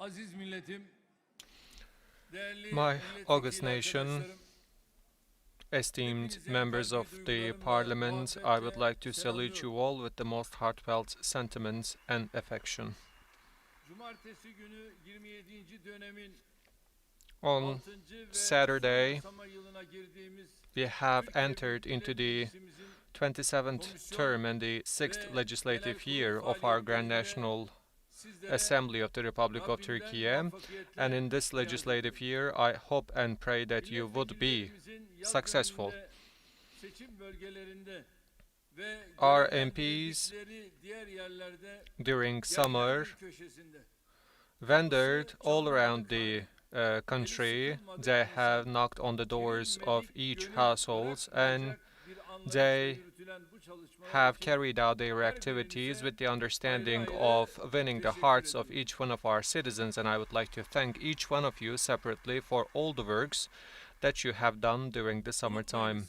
Aziz milletim, değerli My august milletvekili nation, arkadaşlarım, esteemed hepinize members kalbi of the duygularımla, parliament, I would muhabbetle like to salute selamlıyorum. you all with the most heartfelt sentiments and affection. Cumartesi günü 27. dönemin On 6. ve son Saturday, yasama yılına girdiğimiz we have Türkiye entered Büyük into Millet the Meclisimizin 27th komisyon term and the 6th ve genel legislative kurul year of our Grand faaliyetlerinde National sizlere Assembly of the Republic of Rabbimden Turkey. And muvaffakiyetle in this niyaz legislative ediyorum. year, I hope and pray that you would be Milletvekillerimizin yaz successful. döneminde seçim bölgelerinde ve Our MPs görevlendirdikleri diğer yerlerde during yerlerinin summer köşesinde wandered all around the country. They have knocked on the doors of each household and bir anlayışla they yürütülen bu çalışmalar have için carried out their her activities birinize with the understanding ayrı of ayrı winning the teşekkür hearts of ediyorum. each one of our citizens, and I would like to thank each one of you separately for all the works that you have done during the summertime.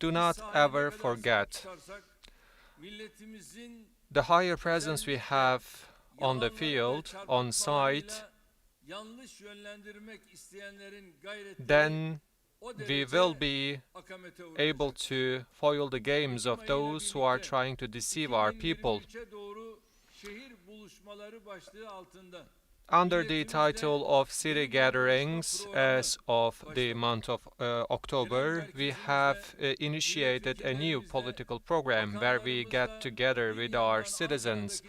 Do Biz not sahaya ne ever kadar sahip forget çıkarsak, milletimizin the higher presence we özellikle have on the yalanlarıyla, field, on site, çarpıtmalarıyla yanlış yönlendirmek isteyenlerin gayretleri then o we derece will be akamete able uğrayacak. to foil the games Ekim of ayıyla those who are birlikte trying to deceive our people. 2023'e doğru şehir buluşmaları başlığı altında Under the title of City yeni bir buluşma Gatherings programı as of the başlattık. month of October, we have initiated a new political program where we get together with our citizens,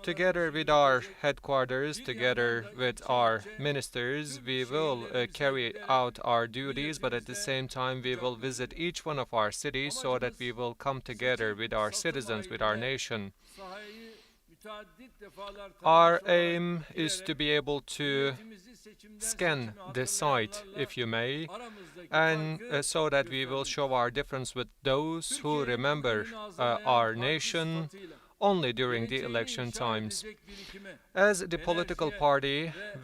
together with our headquarters, together with our ministers. We will carry out our duties, but at the same time we will visit each one of our cities so that we will come together with our citizens, with our nation. Sahayı müteaddit defalar Our taramış olarak aim is to girerek be able to milletimizi seçimden scan seçime the site, hatırlayanlarla if you may, aramızdaki and farkı so that we will göstermek. show our difference with those who Türkiye'nin remember bugününü hazırlayan our parti nation sıfatıyla only during the geleceğini election inşa times. edecek birikime, As the political enerjiye party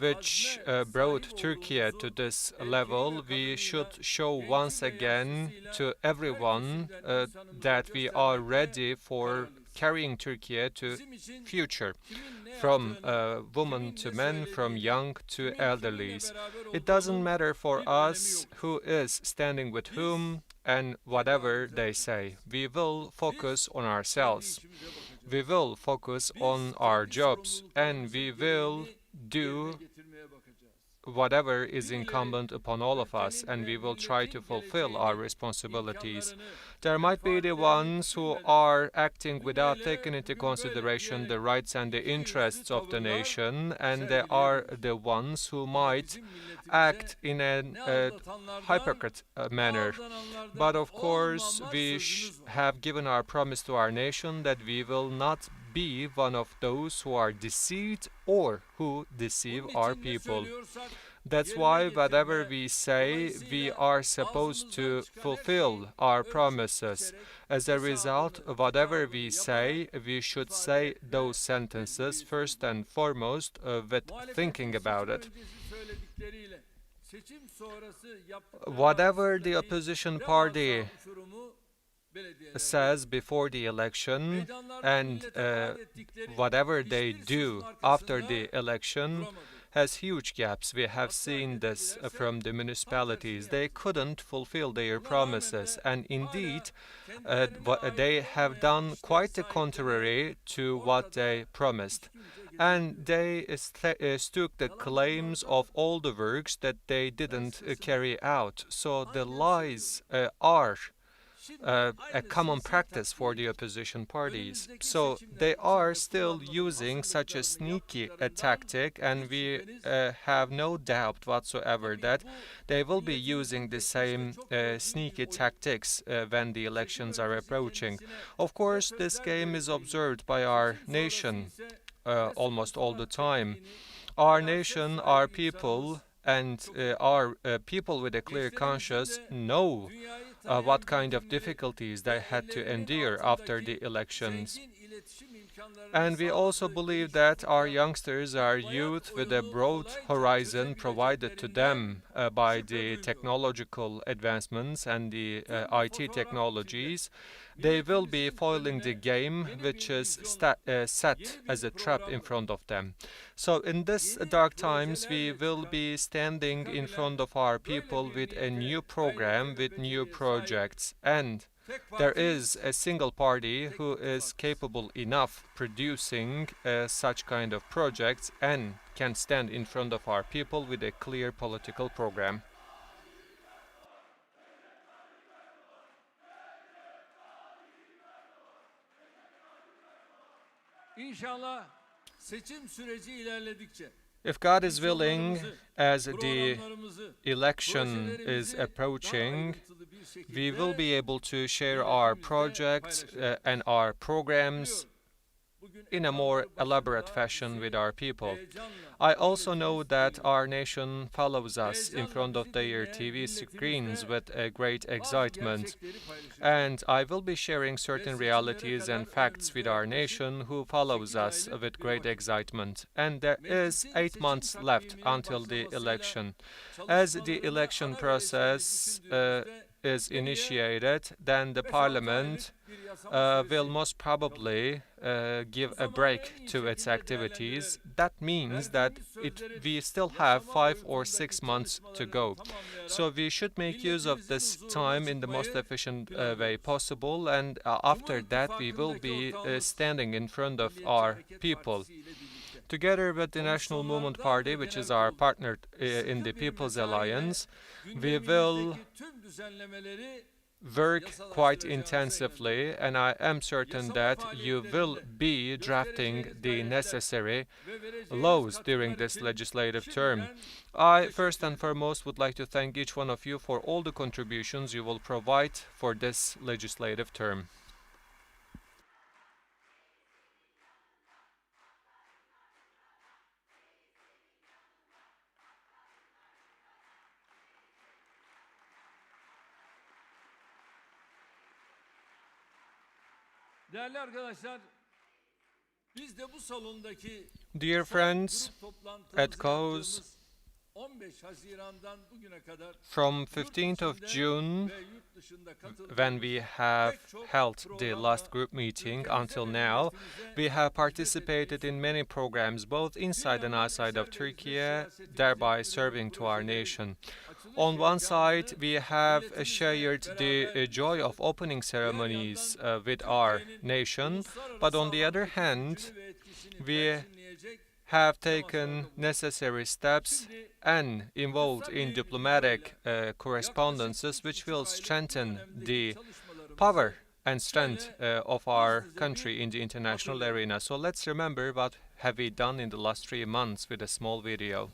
ve which azme brought sahip Turkey to olduğumuzu this erkeğiyle level, we kadınıyla, should show genci once ve again yaşlısıyla to everyone herkesimden insanımızı that we are göstermekte ready for kararlıyız. carrying Turkey to Bizim için future, kimin ne from yaptığını, women kimin to ne men, from söylediğini, young to kimin kiminle elderlies. beraber It doesn't olduğunun matter for bir önemi us yok. who is standing with Biz whom and whatever they say. We will focus on kendi ourselves. işimize bakacağız. We will focus Biz on our kendi jobs and sorumluluklarımızın we will gereğini do yerine getirmeye bakacağız. whatever is Birileri incumbent upon all of us, ülkenin and ve we will try to milletin fulfill our geleceğini, responsibilities. imkanlarını, There might be the menfaatlerini ones who düşünmeden are acting without bugün taking öyle, into bugün böyle consideration the diyerek rights and the ikiyüzlü interests of the tavırlar nation, and there are sergileyebilir. the ones who Ama might bizim milletimize act in an ne aldatanlardan, hypocrite ne manner. aldananlardan But of course, olmama we sözümüz var. have given our promise to our nation that we will not be one of those who are deceived or who deceive Bunun our için ne people. söylüyorsak That's yerine why whatever getirme, we say, we dolayısıyla are supposed ağzımızdan to çıkan her fulfill şeyi our ölçüp promises. biçerek As a hesabını, result, whatever kitabını we say, yaparak we should ifade say etme those sentences mecburiyetimiz first var. and foremost with Muhalefetin thinking seçim about it. öncesi söyledikleriyle seçim sonrası yaptıkları Whatever the arasındaki opposition party devasa uçurumu belediyeler says before the election meydanlarda and millete vaat ettikleri whatever they hiçbir sözün do after arkasında the election duramadı. has huge gaps. We have Hatta seen dikkat this edersen from the tam municipalities. tersini They yaptılar. couldn't fulfill their Buna rağmen promises, de and hala indeed, kendilerine ait they have olmayan done işlev quite the sahipleri contrary to what they ortada promised. hiç kimse And getiremiyor. they took the Yalan claims bunlardan of all the works that they ben didn't size söyleyeyim. carry out. So the Aynen lies söylüyorum. are Şimdi a aynı common sinsi practice for the taktiği opposition parties. önümüzdeki So they seçimler are içinde still kullanmaya using such a hazırlıklarını sneaky yaptıklarından tactic, and hiç we şüpheniz have yok. no doubt whatsoever Tabii that bu they will be milletimizin using the geçmişte same çok gördüğü bir sneaky oyun. tactics when the Seçim elections are öncesi approaching. kendisine Of ne course, this sözler game is verdiğini, observed by our seçim sonrası nation ise ne almost all the sıkıntılar time. çektiğini Our siyaset nation, our sahibi people, insanımız and çok iyi. our people with a clear Gençlerimizin conscience de know dünyayı what tanıyan kind of birikimleri difficulties ve they had to ellerinin endure after the altındaki elections. zengin iletişim And we also believe that our youngsters are youth with a broad horizon provided to them by the technological advancements and the IT technologies. They will be foiling the game which is set as a trap in front of them. So in this dark times, we will be standing in front of our people with a new program, with new projects, and there is a single party who is capable enough producing such kind of projects and can stand in front of our people with a clear political program. İnşallah seçim süreci ilerledikçe If God is willing, as the election is approaching, we will be able to share our projects and our programs in a more elaborate fashion with our people. I also know that our nation follows us in front of their TV screens with a great excitement, and I will be sharing certain realities and facts with our nation who follows us with great excitement. And there is 8 months left until the election. As the election process is initiated, then the parliament will most probably give a break to its activities. That means that we still have 5 or 6 months to go. So we should make use of this time in the most efficient way possible, and after that we will be standing in front of our people. Together with the National Movement Party, which is our partner in the People's Alliance, we will work quite intensively, and I am certain that you will be drafting the necessary laws during this legislative term. I first and foremost would like to thank each one of you for all the contributions you will provide for this legislative term. Değerli arkadaşlar, biz de bu salondaki Dear friends, at COUS, 15 Haziran'dan bugüne kadar from 15th of June, when we have held the last group meeting until now, we have participated in many programs both inside and outside of Turkey, thereby serving to our nation. On one side, we have shared the joy of opening ceremonies with our nation, but on the other hand, we have taken necessary steps and involved in diplomatic correspondences which will strengthen the power and strength of our country in the international arena. So let's remember what have we done in the last 3 months with a small video.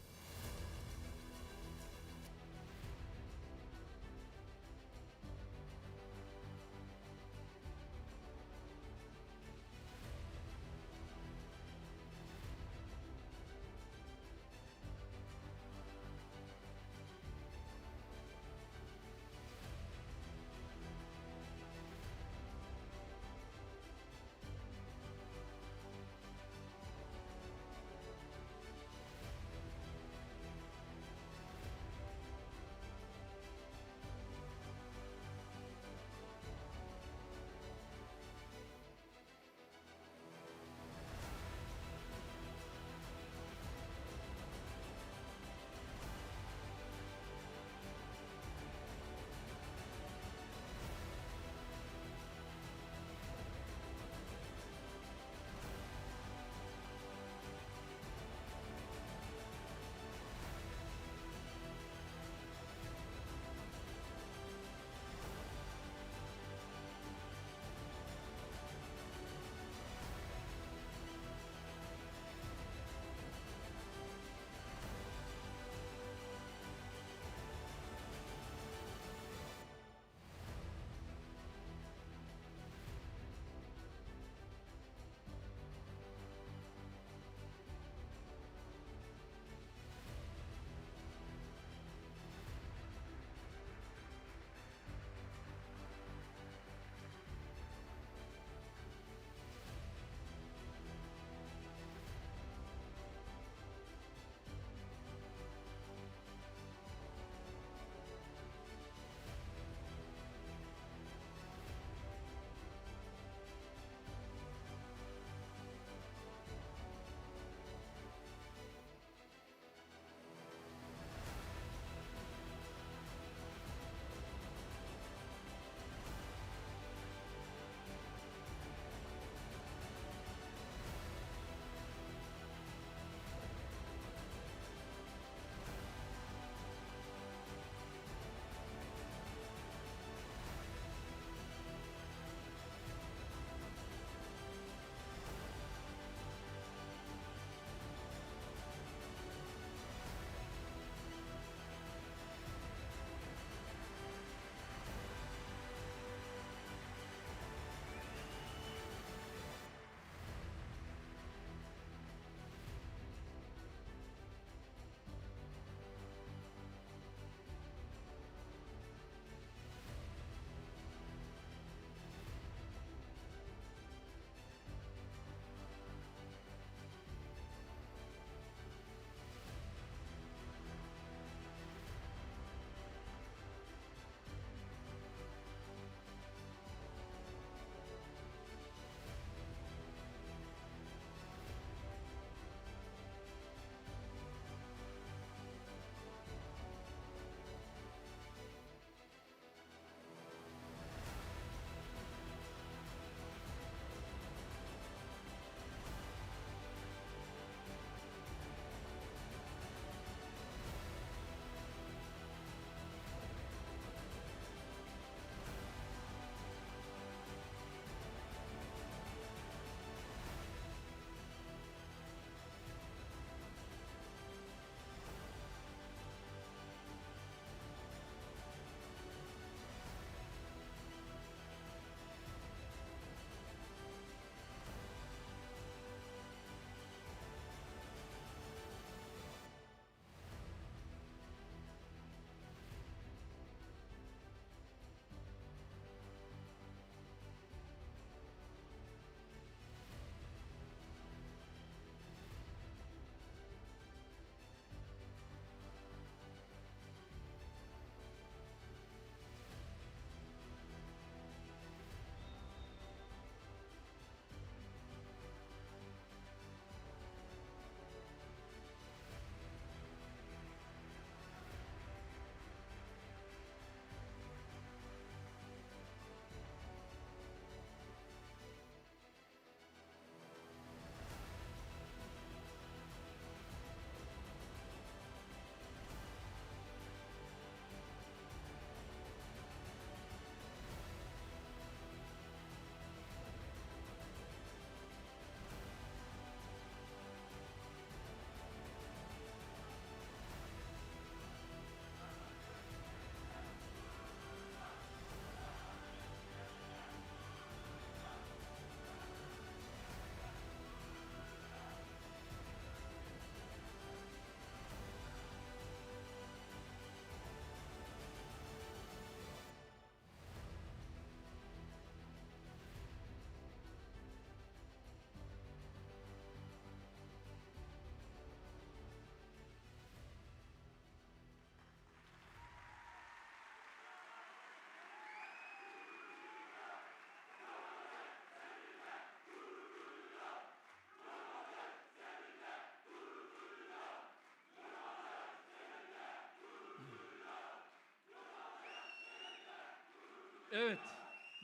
Evet,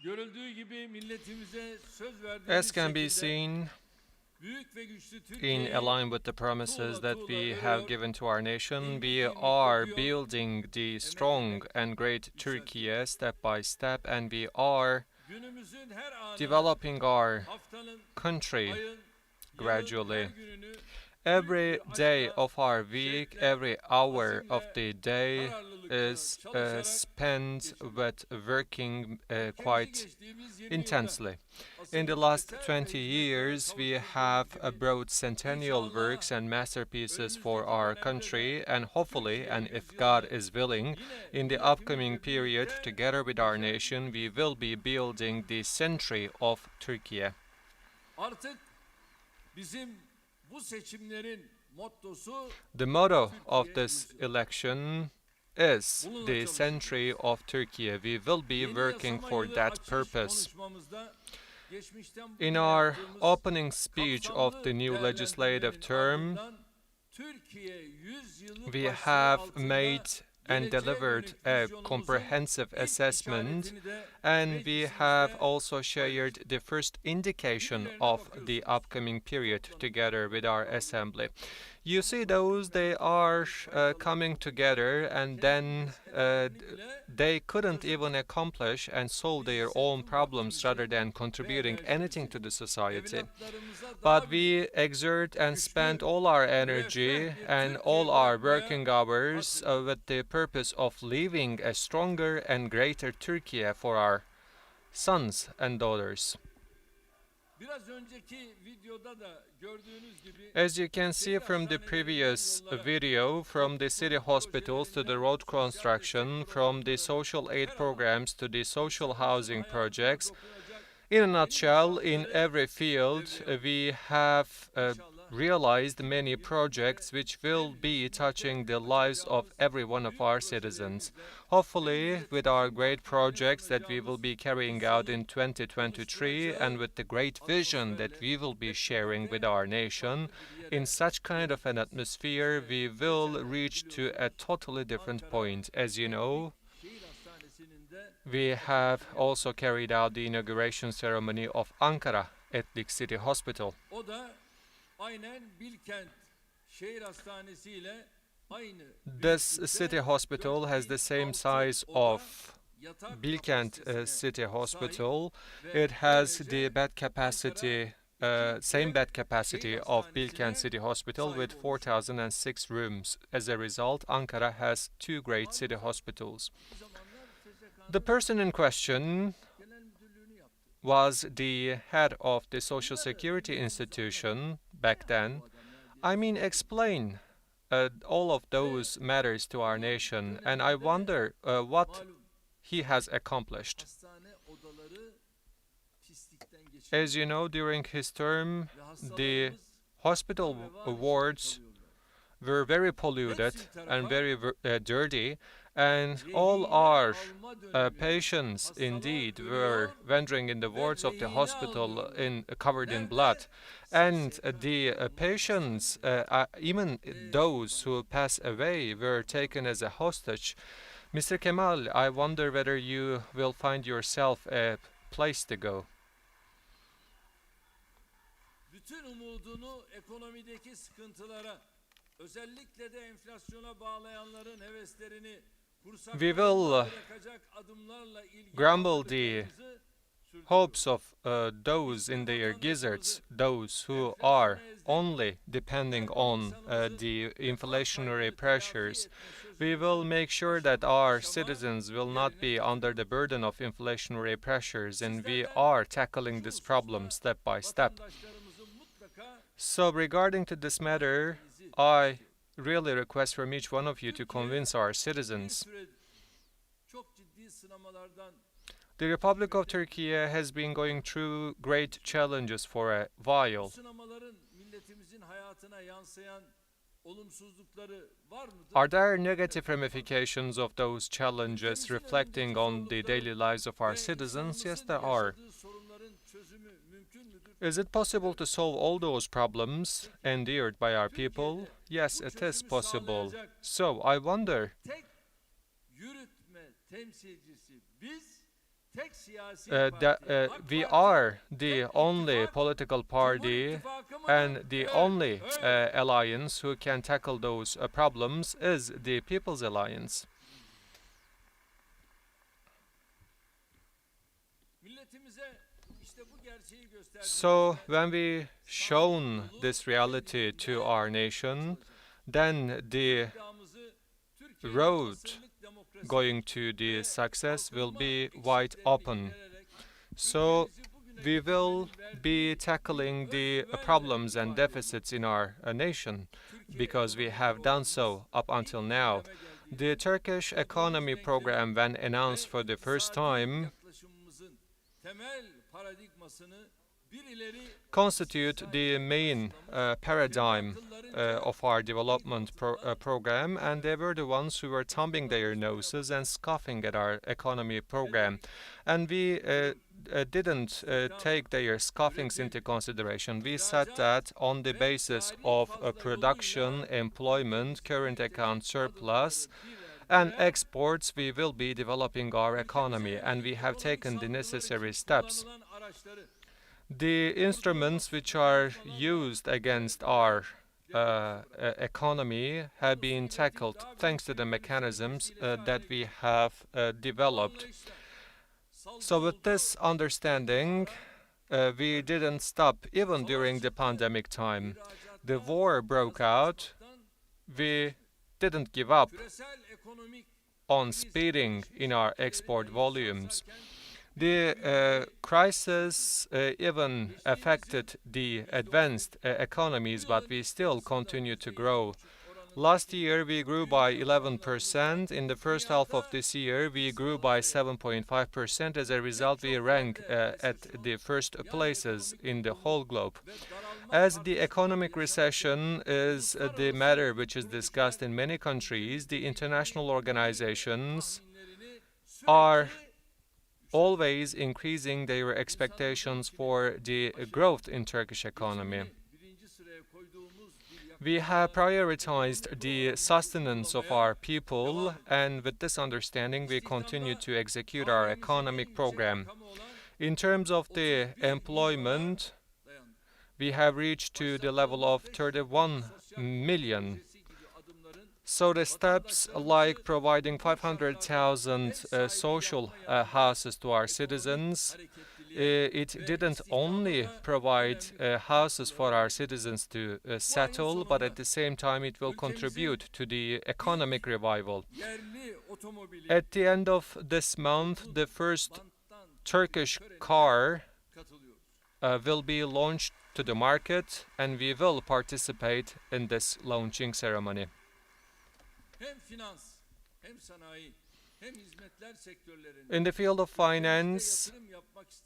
görüldüğü gibi milletimize söz As verdiğimiz can be şekilde seen, büyük ve güçlü in Türkiye'yi line with the promises that we have örüyor, given to our nation, ilmek we ilmek are yapıyor, building the emek strong emek and great Turkey yükseltiyor. step by step, and we are Günümüzün her anı, developing our haftanın, country ayın, yılın her gradually. gününü büyük Every bir day aşkla, of our week, şevkle, every hour of azimle, the day kararlılıkla is çalışarak spent geçiriyor. with working Ülkemizi quite geçtiğimiz 20 yılda intensely. In the asılmış last eser ve 20 hizmetlere years, we kavuşturduğumuz have gibi brought centennial İnşallah works and masterpieces for önümüzdeki our dönemde country, de and hopefully, Türkiye and if God yüzyılını is willing, yine in the upcoming milletimizle period, birlikte together with our inşa nation, we edeceğiz. will be building the century of Turkey. Artık bizim bu seçimlerin mottosu The motto of Türkiye this yüzyılı. election is Bununla the century çalışacağız. of Turkey. We will be Yeni working yasama for yılı that açış purpose. konuşmamızda geçmişten In bugüne our yaptığımız opening speech of kapsamlı the new legislative değerlendirmenin term, ardından Türkiye yüzyılı we başlığı have altında made and geleceğe delivered dönük a vizyonumuzun comprehensive ilk assessment, işaretini de and we have meclisimizde also shared the first indication birilerine of the bakıyorsunuz. upcoming period together with our assembly. You see those, they are coming together, and then they couldn't even accomplish and solve their own problems rather than contributing anything to the society. But we exert and spend all our energy and all our working hours with the purpose of leaving a stronger and greater Turkey for our sons and daughters. Biraz önceki videoda da gördüğünüz gibi As you can see from the previous video, from the city hospitals to the road construction, from the social aid programs to the social housing projects, in a nutshell, in every field, we have realized many projects which will be touching the lives of every one of our citizens. Hopefully, with our great projects that we will be carrying out in 2023 and with the great vision that we will be sharing with our nation, in such kind of an atmosphere, we will reach to a totally different point. As you know, we have also carried out the inauguration ceremony of Ankara Etlik City Hospital. O da aynen Bilkent Şehir Hastanesi ile aynı. This city hospital has the same size of Bilkent City Hospital. It has the bed capacity, same bed capacity of Bilkent City Hospital with 4,006 rooms. As a result, Ankara has two great city hospitals. The person in question was the head of the Social Security institution back then. I mean, explain all of those matters to our nation, and I wonder what he has accomplished. As you know, during his term, the hospital wards were very polluted and very dirty, and all our patients indeed were wandering in the wards of the hospital covered in blood. And the patients, even those who pass away, were taken as a hostage. Mr. Kemal, I wonder whether you will find yourself a place to go. Bütün umudunu ekonomideki sıkıntılara, özellikle de enflasyona bağlayanların heveslerini We will grumble the hopes of those in their gizzards, those who are only depending on the inflationary pressures. We will make sure that our citizens will not be under the burden of inflationary pressures, and we are tackling this problem step by step. So regarding to this matter, I really request from each one of you to convince our citizens. The Republic of Turkey has been going through great challenges for a while. Are there negative ramifications of those challenges reflecting on the daily lives of our citizens? Yes, there are. Is it possible to solve all those problems endured by our people? Yes, it is possible. So, I wonder, we are the only political party and the only alliance who can tackle those problems is the People's Alliance. So when we shown this reality to our nation, then the road going to the success will be wide open. So we will be tackling the problems and deficits in our nation because we have done so up until now. The Turkish economy program, when announced for the first time, constitute the main paradigm of our development program, and they were the ones who were thumbing their noses and scoffing at our economy program. And we didn't take their scoffings into consideration. We said that on the basis of production, employment, current account surplus, and exports, we will be developing our economy, and we have taken the necessary steps. The instruments which are used against our economy have been tackled thanks to the mechanisms that we have developed. So with this understanding, we didn't stop even during the pandemic time. The war broke out. We didn't give up on speeding in our export volumes. The crisis even affected the advanced economies, but we still continue to grow. Last year, we grew by 11%. In the first half of this year, we grew by 7.5%. As a result, we rank at the first places in the whole globe. As the economic recession is the matter which is discussed in many countries, the international organizations are always increasing their expectations for the growth in Turkish economy. We have prioritized the sustenance of our people, and with this understanding, we continue to execute our economic program. In terms of the employment, we have reached to the level of 31 million. So the steps like providing 500,000 social houses to our citizens, it didn't only provide houses for our citizens to settle, but at the same time it will contribute to the economic revival. At the end of this month, the first Turkish car will be launched to the market, and we will participate in this launching ceremony. In the field of finance,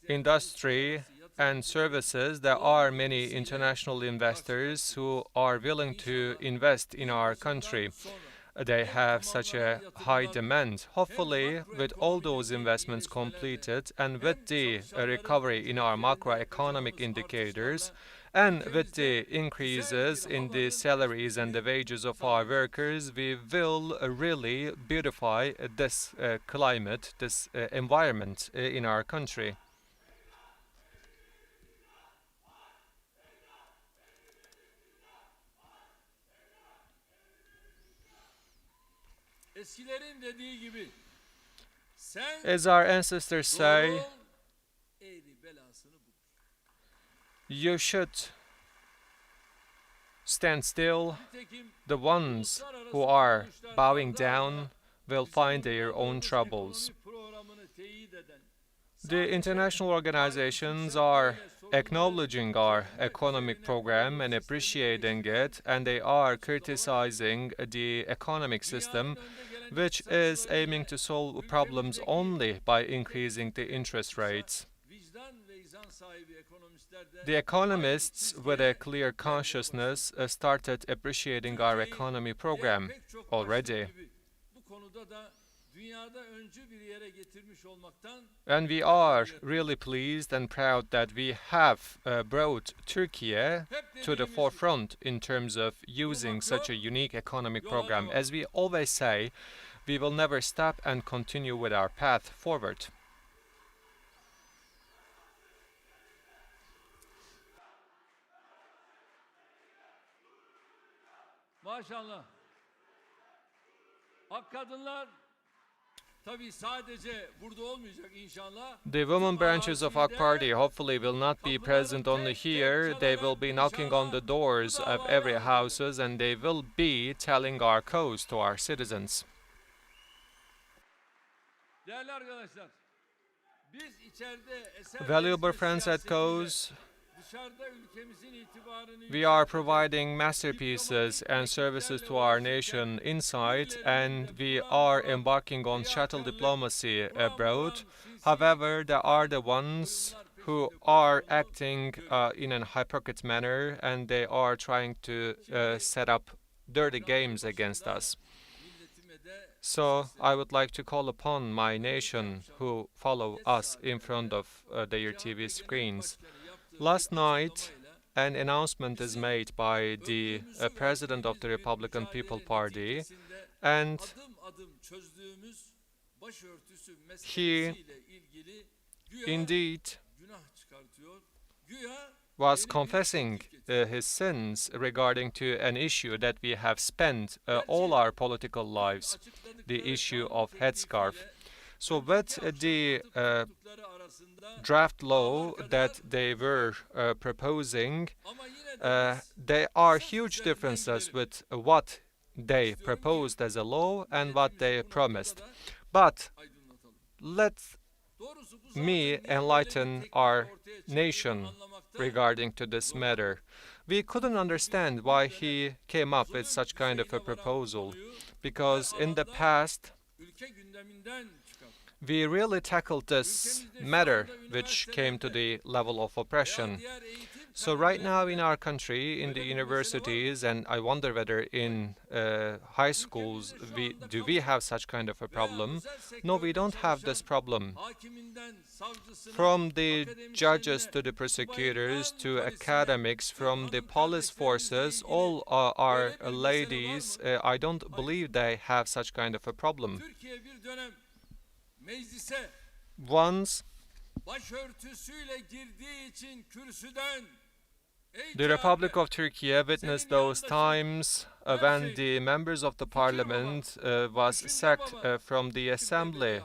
industry, and services, there are many international investors who are willing to invest in our country. They have such a high demand. Hopefully, with all those investments completed and with the recovery in our macroeconomic indicators, and with the increases in the salaries and the wages of our workers, we will really beautify this climate, this environment in our country. As our ancestors say, you should stand still. The ones who are bowing down will find their own troubles. The international organizations are acknowledging our economic program and appreciating it, and they are criticizing the economic system, which is aiming to solve problems only by increasing the interest rates. The economists with a clear consciousness started appreciating our economy program already. And we are really pleased and proud that we have brought Turkey to the forefront in terms of using such a unique economic program. As we always say, we will never stop and continue with our path forward. Maşallah. Ak kadınlar tabii sadece burada olmayacak inşallah. The women branches of AK Party hopefully will not be present only here. They will be knocking on the doors of every houses and they will be telling our cause to our citizens. Değerli arkadaşlar, biz içeride eser Valuable resmi friends at siyasetiyle cause, dışarıda ülkemizin itibarını we are providing masterpieces and services to our nation inside, and we are embarking on shuttle diplomacy abroad. However, there are the ones who are acting in a hypocrite manner, and they are trying to set up dirty games against us. milletime de So I would like to call upon my nation who follow us in front of their TV screens. Last night, an announcement is made by the president of the Republican People Party, and adım adım çözdüğümüz başörtüsü he meselesiyle ilgili güya indeed günah çıkartıyor. Güya was confessing his sins regarding to an issue that we have spent all our political lives, the issue of headscarf. So with the tutukları arasında draft law that they were proposing, ama yine de there are huge differences with what they proposed as a law and what they promised. But aydınlatalım. let Doğrusu bu me zaten niye enlighten böyle bir teklif our ortaya çıktığını nation anlamakta regarding to this matter. We couldn't understand why he came up with such kind of a proposal, because in the past ülke gündeminden çıkar. we really tackled this matter which came to the level of oppression. Diğer eğitim So right now in our country, in the universities, and I wonder whether in high schools, do we have such kind of a problem? No, we don't have this problem. hakiminden savcısına, From the judges to the prosecutors to academics, from the police forces, all our ladies, I don't believe they have such kind of a problem. Türkiye bir dönem meclise Once başörtüsüyle girdiği için kürsüden the Republic of Turkey witnessed those times when the members of the parliament was sacked from the assembly.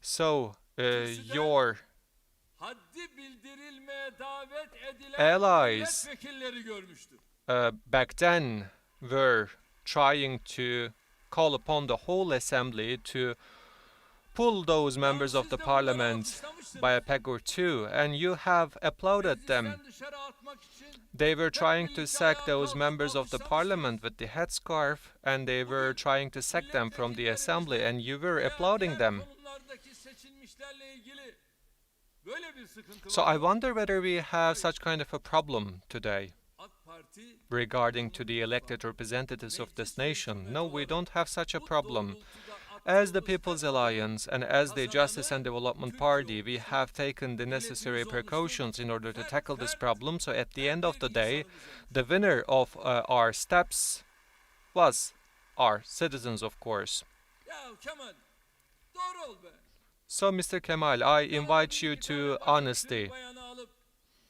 So your haddi bildirilmeye davet edilen allies milletvekilleri görmüştü. back then were trying to call upon the whole assembly to pull those members of the parliament by a peg or two, and you have applauded them. Meclisten dışarı atmak için They were trying to sack those members of the parliament with the headscarf, and they were trying to sack them from the assembly, and you were applauding them. konulardaki seçilmişlerle ilgili böyle bir sıkıntı So var. I wonder whether we have such kind of a problem today AK Parti regarding to the elected representatives of this nation. No, we don't have such a problem. As the People's Alliance and as the Justice and Development Party, we have taken the necessary precautions in order to tackle this problem. So at the end of the day, the winner of our steps was our citizens, of course. Ya Kemal doğru ol be. So, Mr. Kemal, I invite you to honesty. Bayanı alıp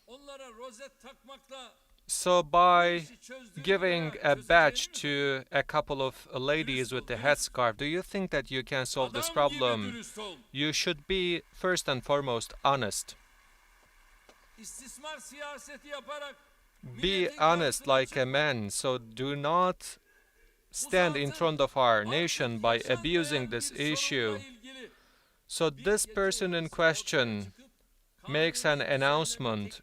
onlara rozet takmakla So, by giving a badge to a couple of ladies with the headscarf, do you think that you can solve this adam gibi problem? dürüst ol. You should be first and foremost honest. İstismar siyaseti yaparak Be honest like a man, so do not stand in front of our nation by abusing this issue. So this person in question makes an announcement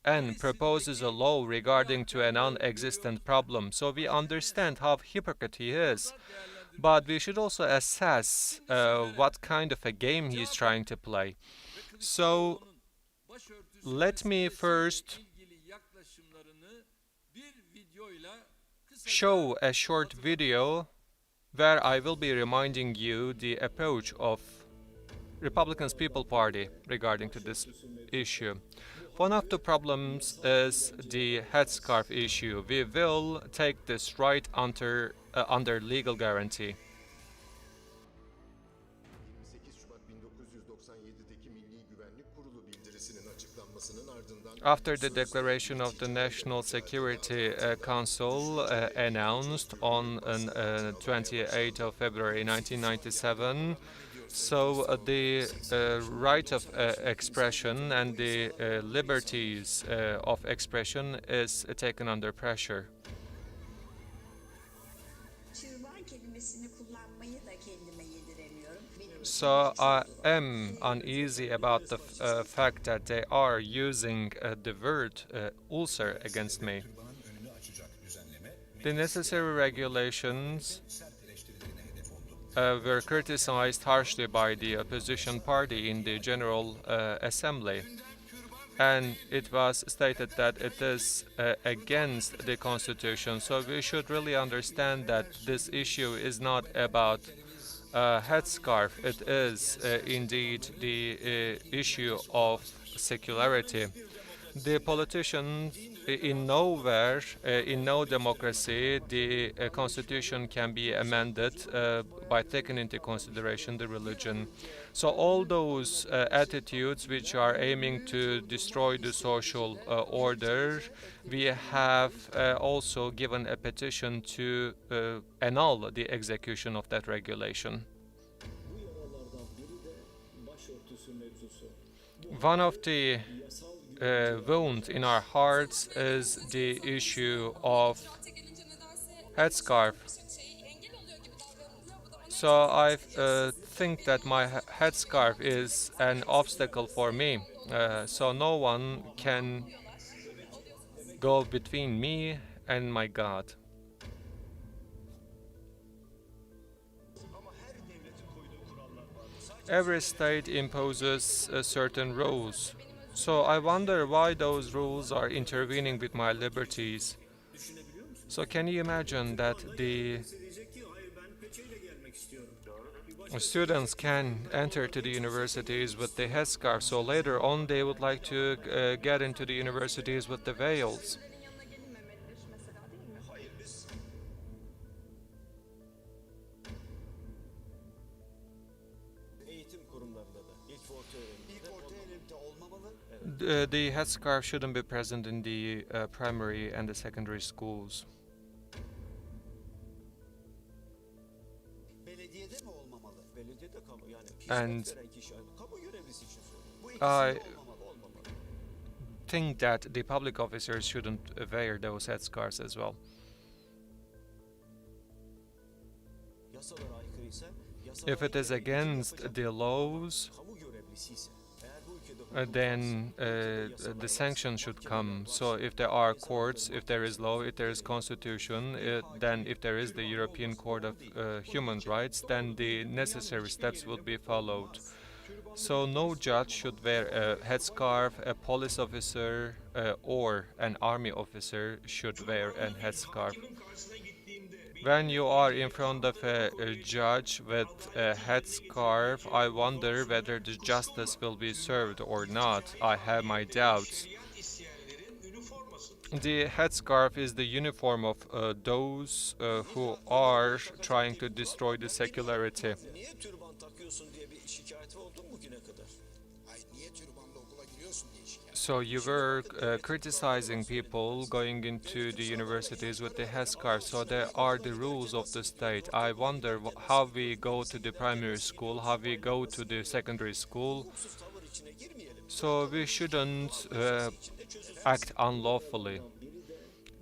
and proposes a law regarding to a non-existent problem. So we understand how hypocrite he is, but we should also assess what kind of a game he's trying to play. So let me first show a short video where I will be reminding you the approach of Republicans People Party regarding to this issue. One of the problems is the headscarf issue. We will take this right under legal guarantee. 28 Şubat After the declaration of the National Security Council announced on 28th of February 1997, so the right of expression and the liberties of expression is taken under pressure. So I am uneasy about the fact that they are using the word ulcer against me. The necessary regulations were criticized harshly by the opposition party in the General Assembly, and it was stated that it is against the Constitution. So we should really understand that this issue is not about headscarf. It is indeed the issue of secularity. The politicians, in nowhere, in no democracy, the constitution can be amended by taking into consideration the religion. So all those attitudes which are aiming to destroy the social order, we have also given a petition to annul the execution of that regulation. One of the wound in our hearts is the issue of headscarf. So I think that my headscarf is an obstacle for me. So no one can go between me and my God. Every state imposes certain rules. So I wonder why those rules are intervening with my liberties. So can you imagine that the students can enter to the universities with the headscarf, so later on they would like to get into the universities with the veils? The headscarf shouldn't be present in the primary and the secondary schools. And I think that the public officers shouldn't wear those headscarves as well. If it is against the laws, then the sanction should come. So if there are courts, if there is law, if there is constitution, then if there is the European Court of Human Rights, then the necessary steps will be followed. So no judge should wear a headscarf, a police officer or an army officer should wear a headscarf. When you are in front of a judge with a headscarf, I wonder whether the justice will be served or not. I have my doubts. The headscarf is the uniform of those who are trying to destroy the secularity. So you were criticizing people going into the universities with the headscarf. So there are the rules of the state. I wonder how we go to the primary school, how we go to the secondary school. So we shouldn't act unlawfully.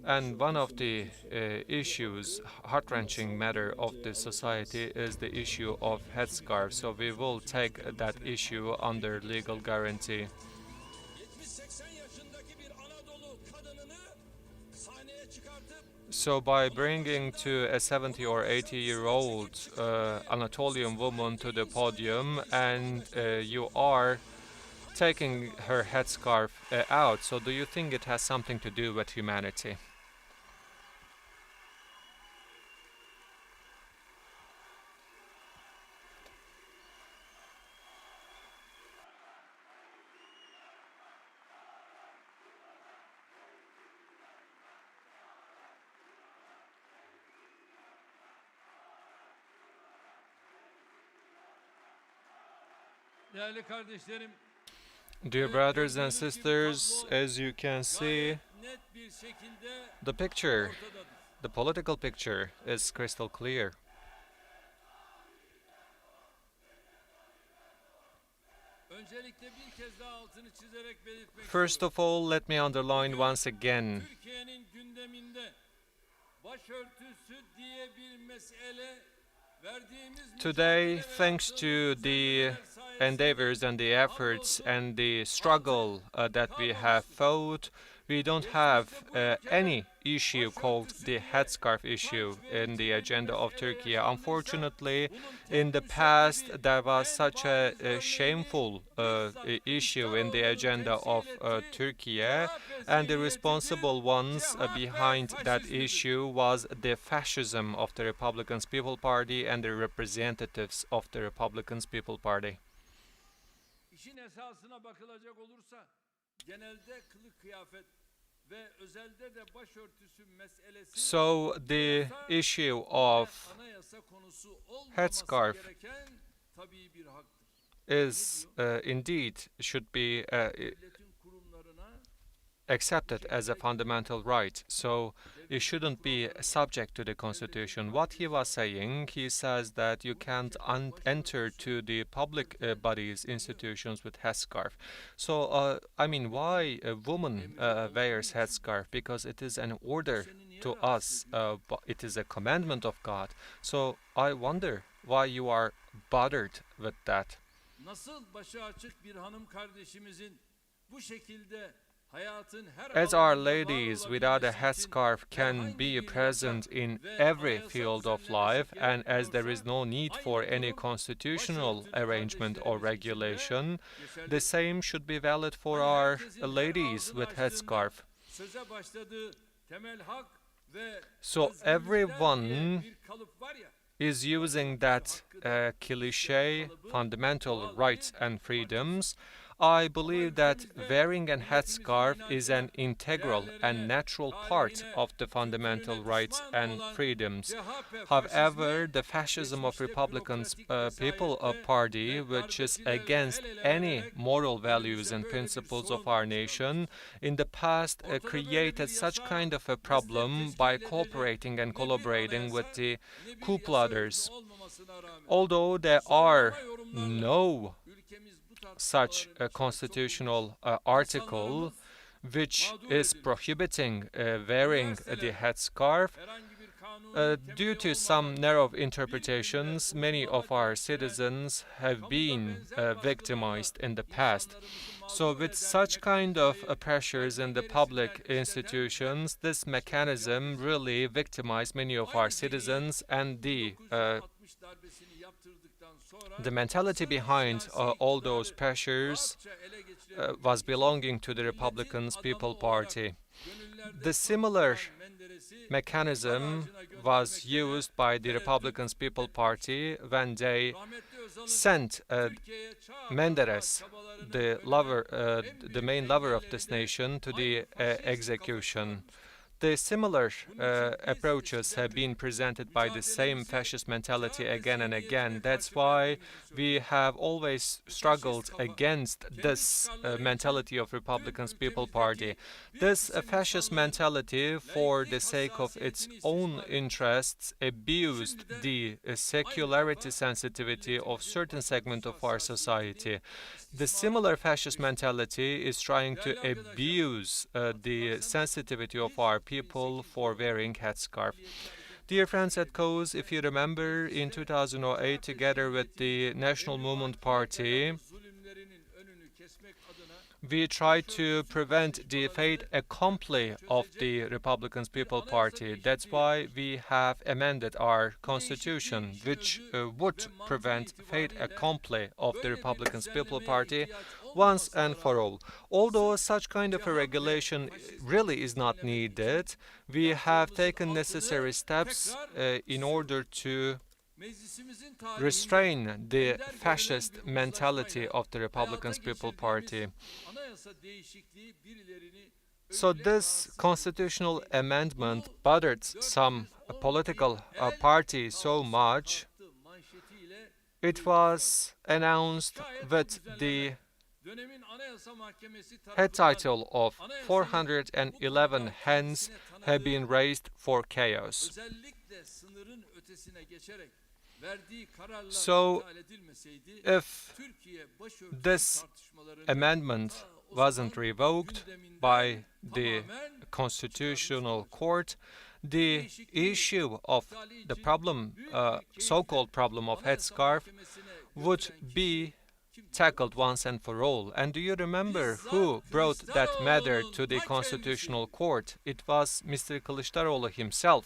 And one of the issues, heart-wrenching matter of the society is the issue of headscarf. So we will take that issue under legal guarantee. So by bringing to a 70 or 80-year-old Anatolian woman to the podium, and you are taking her headscarf out, so do you think it has something to do with humanity? Değerli kardeşlerim, Dear evet, brothers and gördüğünüz gibi sisters, tablo as you can see, gayet net bir şekilde the picture, ortadadır. the political picture, is crystal clear. Öncelikle bir kez daha altını çizerek belirtmek First istiyorum. of all, let me underline Bugün once again, Türkiye'nin gündeminde başörtüsü diye bir mesele verdiğimiz today, mücadele ve thanks to yaptığımız the düzenlemeler sayesinde endeavors and the efforts hamdolsun and the artık struggle that we have kalmamıştır. fought, we don't have Geçmişte bu ülkede any issue called başörtüsü the diye headscarf issue utanç in verici the bir agenda of mesele Turkey. yaşandıysa Unfortunately, bunun in the tek past, müsebbibi there was en such bariz a örneğini shameful bizzat issue in the Kılıçdaroğlu'nun agenda of temsil ettiği Turkey, CHP and the zihniyetidir. responsible ones CHP behind that faşizmidir. issue was the fascism of the Republican People Party and the representatives of the Republican People Party. İşin esasına bakılacak olursa genelde kılık kıyafet ve özelde de başörtüsü meselesi So the issue of anayasa konusu olmaması headscarf gereken tabii bir haktır. is indeed should be Devletin kurumlarına accepted as a fundamental right, so it shouldn't be subject to the constitution. What he was saying, he says that you can't enter to the public bodies, institutions with headscarf. So, I mean, why a woman wears headscarf? Because it is an order to us, it is a commandment of God. So, I wonder why you are bothered with that. nasıl başı açık bir hanım kardeşimizin bu şekilde hayatın her As our alanında var ladies without a olabilmesi için headscarf can herhangi be bir present yasa in ve every anayasa field of düzenlemesi life, and as there is gerekmiyorsa no need for aynı any durum constitutional başörtülü arrangement or kardeşlerimiz için de regulation, the geçerlidir. same should be valid for Hani our herkesin her ladies ağzını with açtığında headscarf. söze başladığı temel hak ve So özgürlükler everyone diye bir kalıp var ya, is using that cliché, fundamental rights and freedoms. I believe that wearing a headscarf is an integral and natural part of the fundamental rights and freedoms. However, the fascism of Republican People Party, which is against any moral values and principles of our nation, in the past created such kind of a problem by cooperating and collaborating with the coup plotters. Although there are no such a constitutional article which is prohibiting wearing the headscarf, due to some narrow interpretations, many of our citizens have been victimized in the past. So with such kind of pressures in the public institutions, this mechanism really victimized many of our citizens, and the mentality behind all those pressures was belonging to the Republican People Party. The similar mechanism was used by the Republican People Party when they sent Menderes, the main lover of this nation, to the execution. The similar approaches have been presented by the same fascist mentality again and again. That's why we have always struggled against this mentality of Republican People Party. This fascist mentality, for the sake of its own interests, abused the secularity sensitivity of certain segment of our society. The similar fascist mentality is trying to abuse the sensitivity of our people for wearing headscarf. Dear friends at COSE, if you remember, in 2008, together with the National Movement Party, we tried to prevent the fait accompli of the Republican People Party. That's why we have amended our constitution, which would prevent fait accompli of the Republican People Party once and for all. Although such kind of a regulation really is not needed, we have taken necessary steps in order to restrain the fascist mentality of the Republican People Party. So this constitutional amendment bothered some political parties so much It was announced with the dönemin Anayasa Mahkemesi head tarafından title of anayasayı 411 hands have been raised for chaos. özellikle sınırın ötesine geçerek verdiği kararlarla So, iptal edilmeseydi if Türkiye başörtüsü this tartışmalarını amendment ta o wasn't zaman revoked gündeminden by the tamamen Constitutional çıkarmış Court, the issue of the problem, so-called problem of headscarf, would be tackled once and for all. And do you remember who brought that matter to the Constitutional Court? It was Mr. Kılıçdaroğlu himself.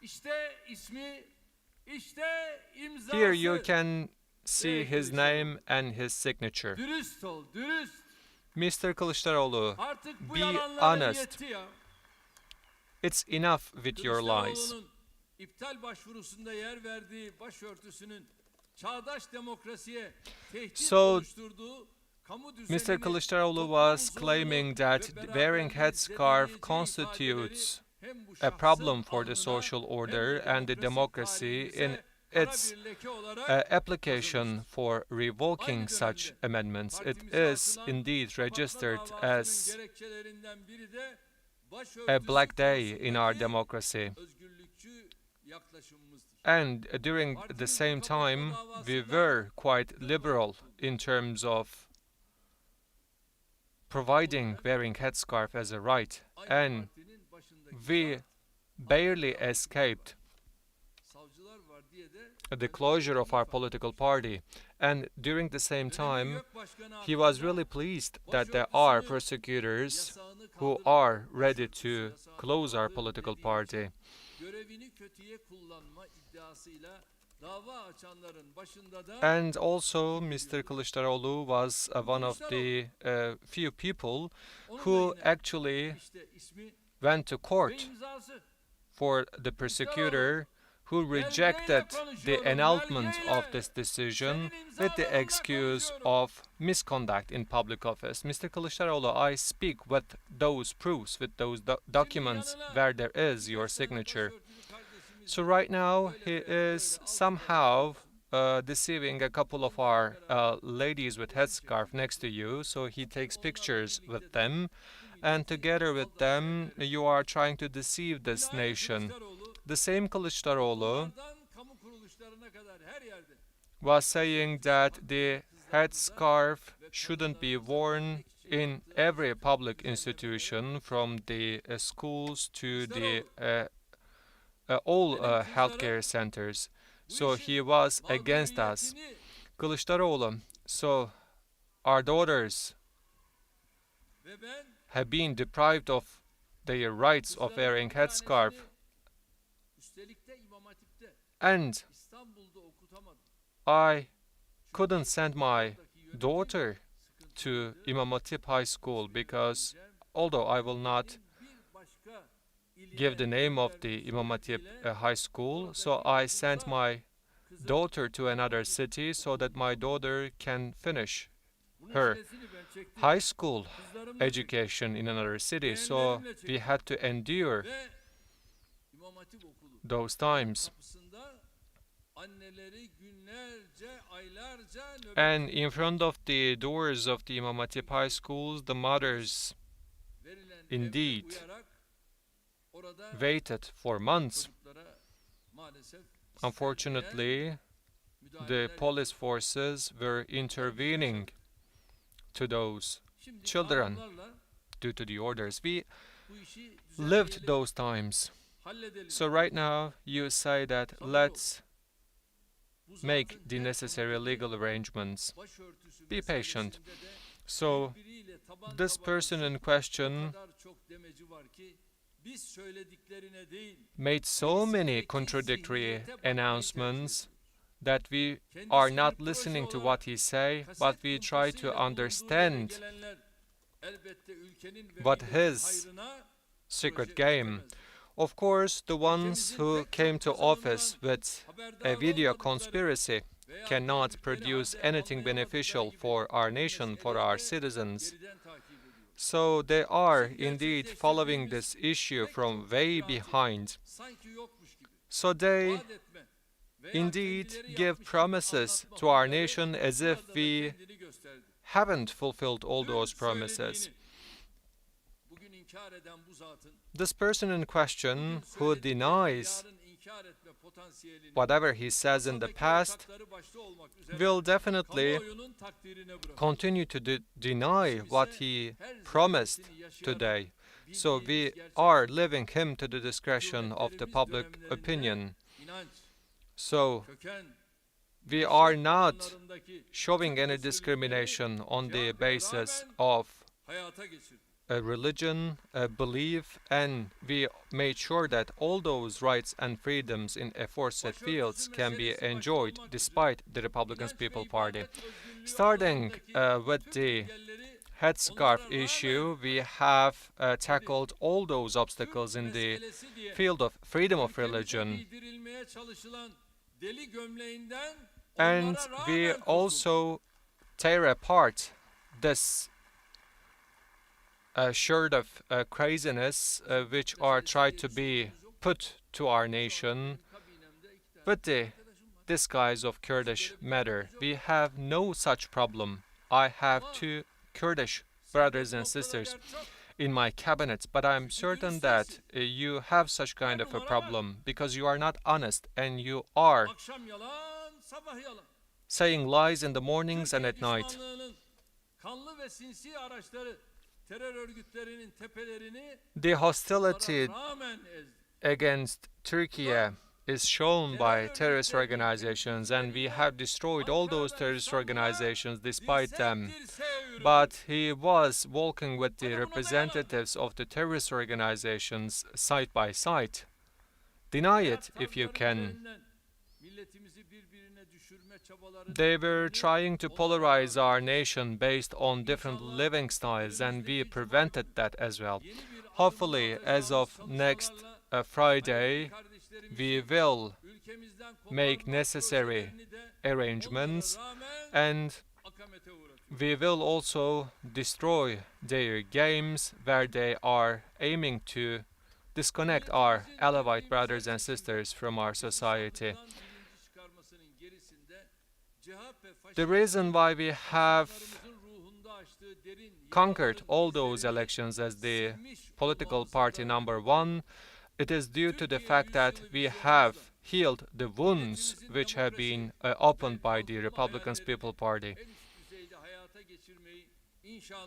İşte ismi, işte imzası. Here you can see his name and his signature. Dürüst ol, dürüst. Mr. Kılıçdaroğlu, Artık bu be yalanların honest. yetti ya. It's enough with your lies. Kılıçdaroğlu'nun iptal başvurusunda yer verdiği başörtüsünün çağdaş demokrasiye tehdit So, oluşturduğu kamu Mr. düzenini, Kılıçdaroğlu toplum was huzurunu claiming ve that wearing beraberliği headscarf zedeleyeceği constitutes ifadeleri hem bu a şahsın problem for the alnına social hem order de and the democracy tarihimize in kara its bir leke olarak application kazınmıştır. for revoking Aynı such dönemde amendments. It partimize is atılan indeed kapatma registered davasının as gerekçelerinden biri de a başörtüsü black day in our konusundaki democracy. özgürlükçü yaklaşımımızdır. And during the same time, we were quite liberal in terms of providing wearing headscarf as a right, and Partinin başındaki we barely escaped savcılar var diye de the closure of our political party. And during the same time, he was really pleased that there are persecutors who are ready to close our political party. görevini kötüye kullanma iddiasıyla dava açanların başında da And also, Mr. Kılıçdaroğlu was one of the few people who actually işte ismi went to ve court imzası. for the persecutor who rejected the annulment of this decision with the excuse of misconduct in public office. Mr. Kılıçdaroğlu, I speak with those proofs, with those documents where there is your signature. So right now he is somehow deceiving a couple of our ladies with headscarf next to you, so he takes pictures with them, and together with them you are trying to deceive this nation. The same Kılıçdaroğlu Kamu kuruluşlarına kadar her yerde was saying that the headscarf shouldn't be worn in every public institution, from the schools to the all healthcare centers. So he was against us. Kılıçdaroğlu, so our daughters ve ben have been deprived of their rights of wearing headscarf, üstelik de İmam Hatip'te and İstanbul'da okutamadım. I couldn't send my daughter to Imam Hatip High School because, although I will not Bir başka give the name of the Imam Hatip High School, so I sent my daughter to another city so that my daughter can finish her high school education in another city. So we had to endure ve İmam Hatip okulu those times. kapısında anneleri günlerce, aylarca nöbet And in front of the doors of the Imam Hatip High Schools, the mothers verilen indeed emre uyarak orada waited for months. çocuklara maalesef Unfortunately, the müdahaleler police forces were intervening to those Şimdi children kanunlarla due to the orders. We bu işi lived düzenleyelim, those times. halledelim. So right now you say that let's Bu zatın make the her necessary konudaki legal arrangements. başörtüsü Be patient. meselesinde de So birbiriyle taban this tabana person in o question kadar çok demeci var ki biz söylediklerine değil made so many contradictory announcements that we are not listening to what he say, but we try to understand what his secret game. Of course, the ones who came to office with a video conspiracy cannot produce anything beneficial for our nation, for our citizens. So they are indeed following this issue from way behind. So they indeed give promises to our nation as if we haven't fulfilled all those promises. This person in question, who denies whatever he says in the past, will definitely continue to deny what he promised today. So we are leaving him to the discretion of the public opinion. So we are not showing any discrimination on the basis of a religion, a belief, and we made sure that all those rights and freedoms in aforesaid fields can be enjoyed despite the Republican People's Party. Starting with the headscarf issue, we have tackled all those obstacles in the field of freedom of religion. And we also tear apart this shirt of craziness which are tried to be put to our nation with the disguise of Kurdish matter. We have no such problem. I have two Kurdish brothers and sisters in my cabinet, but I'm certain that you have such kind of a problem because you are not honest and you are saying lies in the mornings and at night. The hostility against Turkey is shown by terrorist organizations, and we have destroyed all those terrorist organizations despite them. But he was walking with the representatives of the terrorist organizations side by side. Deny it if you can. They were trying to polarize our nation based on different living styles, and we prevented that as well. Hopefully, as of next Friday, we will make necessary arrangements, and we will also destroy their games where they are aiming to disconnect our Alawite brothers and sisters from our society. The reason why we have conquered all those elections as the political party number one, it is due to the fact that we have healed the wounds which have been opened by the Republican People's Party.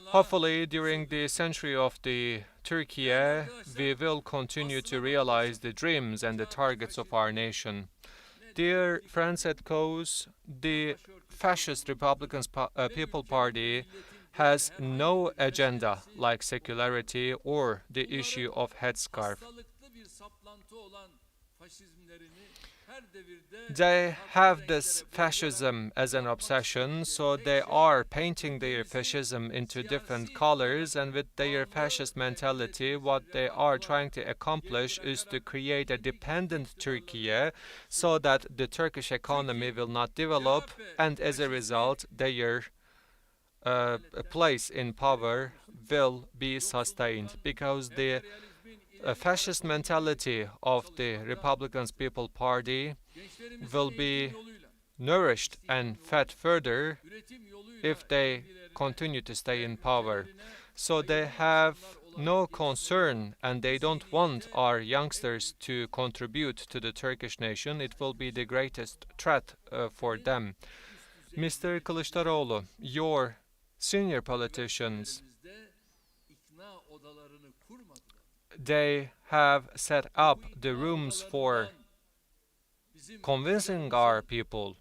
Hopefully, during the century of the Turkey, we will continue to realize the dreams and the targets of our nation. Dear friends at COS, the fascist Republican People's Party has no agenda like secularity or the issue of headscarf. They have this fascism as an obsession, so they are painting their fascism into different colors, and with their fascist mentality, what they are trying to accomplish is to create a dependent Turkey so that the Turkish economy will not develop, and as a result, their place in power will be sustained, because the fascist mentality of the Republican People's Party will be nourished and fed further if they continue to stay in power. So they have no concern, and they don't want our youngsters to contribute to the Turkish nation. It will be the greatest threat for them. Mr. Kılıçdaroğlu, your senior politicians, they have set up the rooms for convincing our people.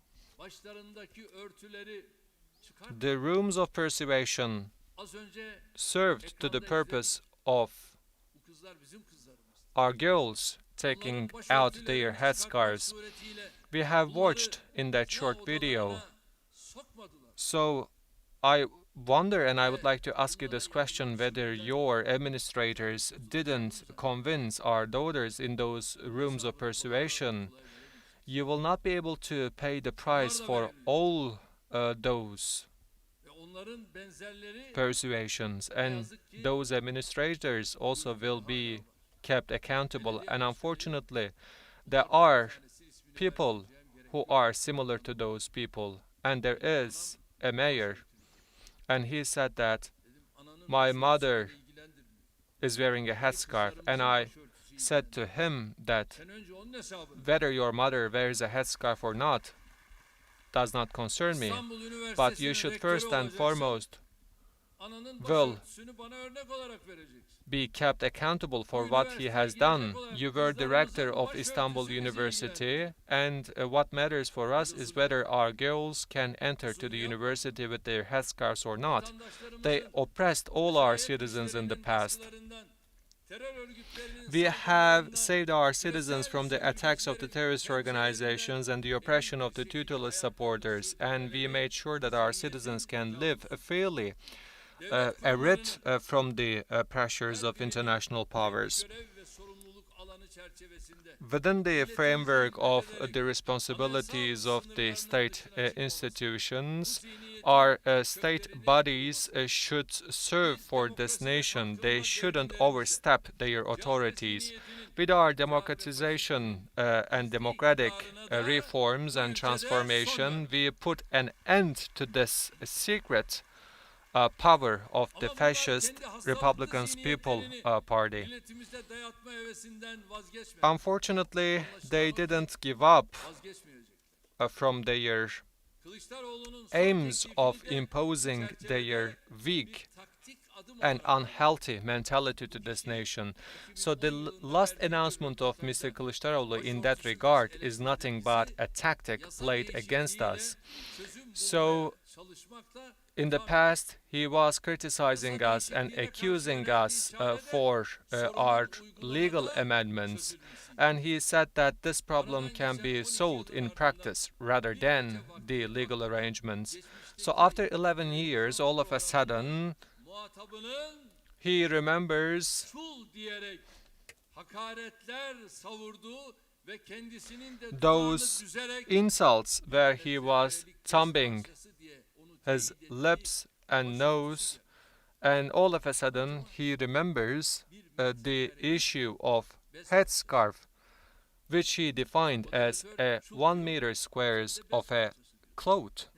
The rooms of persuasion served to the purpose of our girls taking out their headscarves. We have watched in that short video. So I wonder, and I would like to ask you this question, whether your administrators didn't convince our daughters in those rooms of persuasion. You will not be able to pay the price for all those persuasions, and those administrators also will be kept accountable. And unfortunately, there are people who are similar to those people. And there is a mayor, and he said that my mother is wearing a headscarf, and I said to him that whether your mother wears a headscarf or not does not concern me, but you should first and foremost will be kept accountable for what he has done. You were director of Istanbul University, and what matters for us is whether our girls can enter to the university with their headscarves or not. They oppressed all our citizens in the past. We have saved our citizens from the attacks of the terrorist organizations and the oppression of the Tutulist supporters, and we made sure that our citizens can live freely, rid from the pressures of international powers. Within the framework of the responsibilities of the state institutions, our state bodies should serve for this nation. They shouldn't overstep their authorities. With our democratization and democratic reforms and transformation, we put an end to this secret power of the fascist Republican People Party. Unfortunately, they didn't give up from their aims of imposing their weak and unhealthy mentality to this nation. So the last announcement of Mr. Kılıçdaroğlu in that regard is nothing but a tactic played against us. So in the past, he was criticizing us and accusing us for our legal amendments, and he said that this problem can be solved in practice rather than the legal arrangements. So after 11 years, all of a sudden, he remembers those insults where he was thumbing his lips and nose, and all of a sudden he remembers the issue of headscarf, which he defined as a 1 meter squares of a cloth.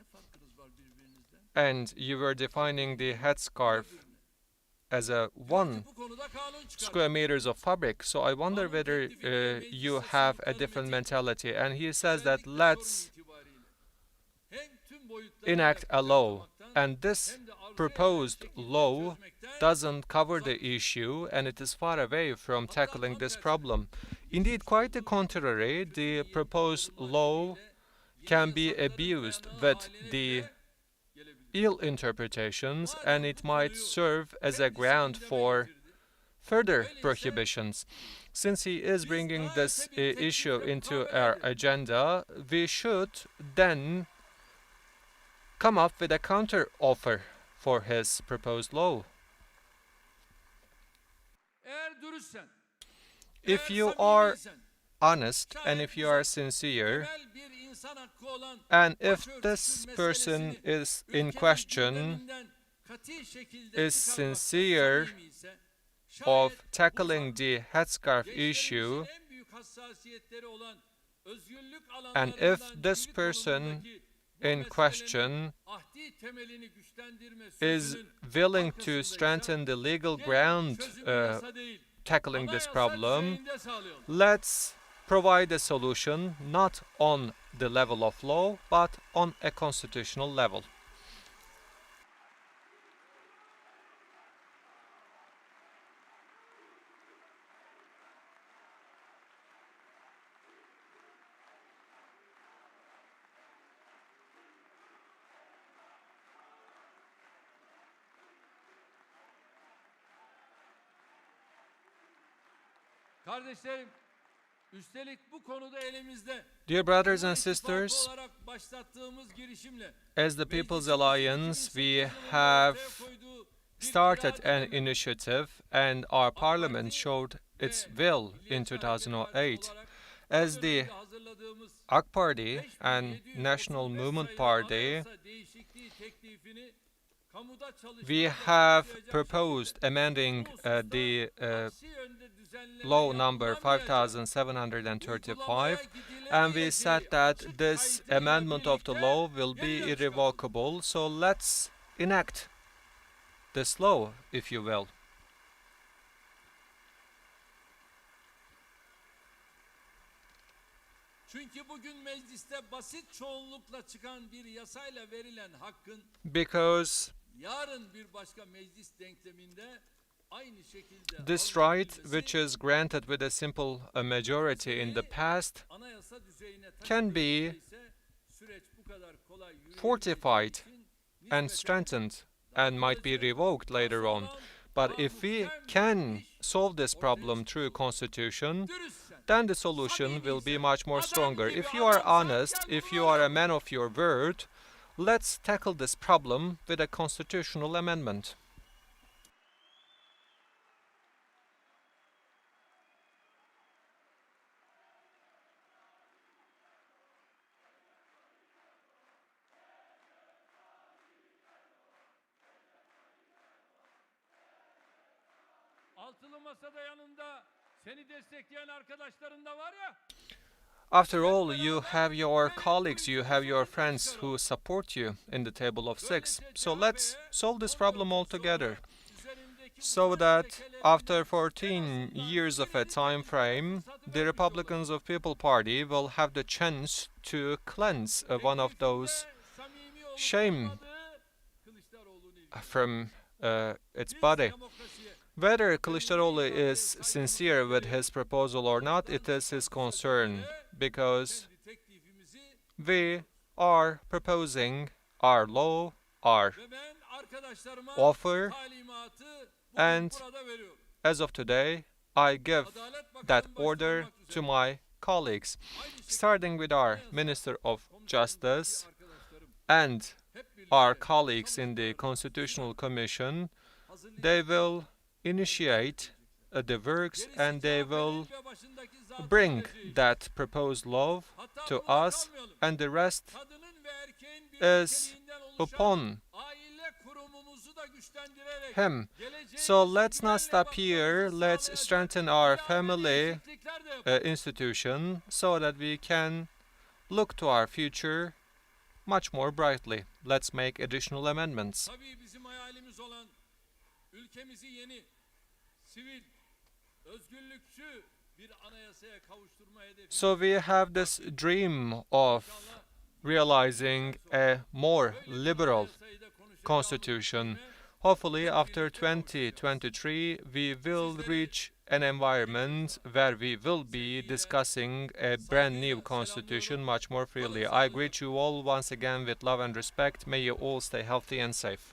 And you were defining the headscarf as a 1 square meters of fabric. So I wonder whether you have a different mentality. And he says that let's enact a law, and this proposed law doesn't cover the issue, and it is far away from tackling this problem. Indeed, quite the contrary, the proposed law can be abused with the ill interpretations, and it might serve as a ground for further prohibitions. Since he is bringing this issue into our agenda, we should then come up with a counter offer for his proposed law. If you are honest and if you are sincere, and if this person is in question is sincere of tackling the headscarf issue, and if this person in question is willing to strengthen the legal ground tackling this problem, let's provide a solution not on the level of law, but on a constitutional level. Dear brothers and sisters, as the People's Alliance, we have started an initiative, and our parliament showed its will in 2008. As the AK Party and National Movement Party, kamuda We çalışmaları have kapsayacak proposed şekilde amending bu hususta the aksi yönde düzenleme law number yapılamayacak, 5735, uygulamaya and we said gidilemeyeceği that açık this kaydıyla amendment of the birlikte law will be yeniden çıkartıldı. irrevocable. So let's enact this law, if you will. Çünkü bugün mecliste basit çoğunlukla çıkan bir yasayla verilen hakkın Because yarın bir başka meclis denkleminde aynı şekilde this right, alınabilmesi which is granted with a simple majority in the past, anayasa düzeyine can be taşındıkça ise süreç bu kadar kolay yürüyemeyeceği fortified için and nispeten strengthened daha and might be böylece revoked later on. asıl olan But if we muhkem bir can iş solve this ortaya problem çıkmış through olur. constitution, Dürüstsen, then the solution will be samimiysen, much more adam stronger. gibi If you are adamsan honest, gel if bunu you are a oraya man of your word, let's tackle this problem with a constitutional amendment. altılı masada yanında seni destekleyen arkadaşların da var ya. After all, you have your colleagues, you have your friends who support you in the table of six. So let's solve this problem altogether, so that after 14 years of a time frame, the Republicans of People Party will have the chance to cleanse one of those shame from its body. Whether Kılıçdaroğlu is sincere with his proposal or not, it is his concern, because we are proposing our law, our offer, and as of today, I give that order to my colleagues, starting with our Minister of Justice and our colleagues in the Constitutional Commission. They will initiate the works and they will bring that proposed law to us, and the rest is upon him. So let's not stop here. Let's strengthen our family institution so that we can look to our future much more brightly. Let's make additional amendments. Ülkemizi yeni, sivil, özgürlükçü bir anayasaya kavuşturma hedefi. So we have this dream of realizing a more liberal constitution. Hopefully, after 2023, we will reach an environment where we will be discussing a brand new constitution much more freely. I greet you all once again with love and respect. May you all stay healthy and safe.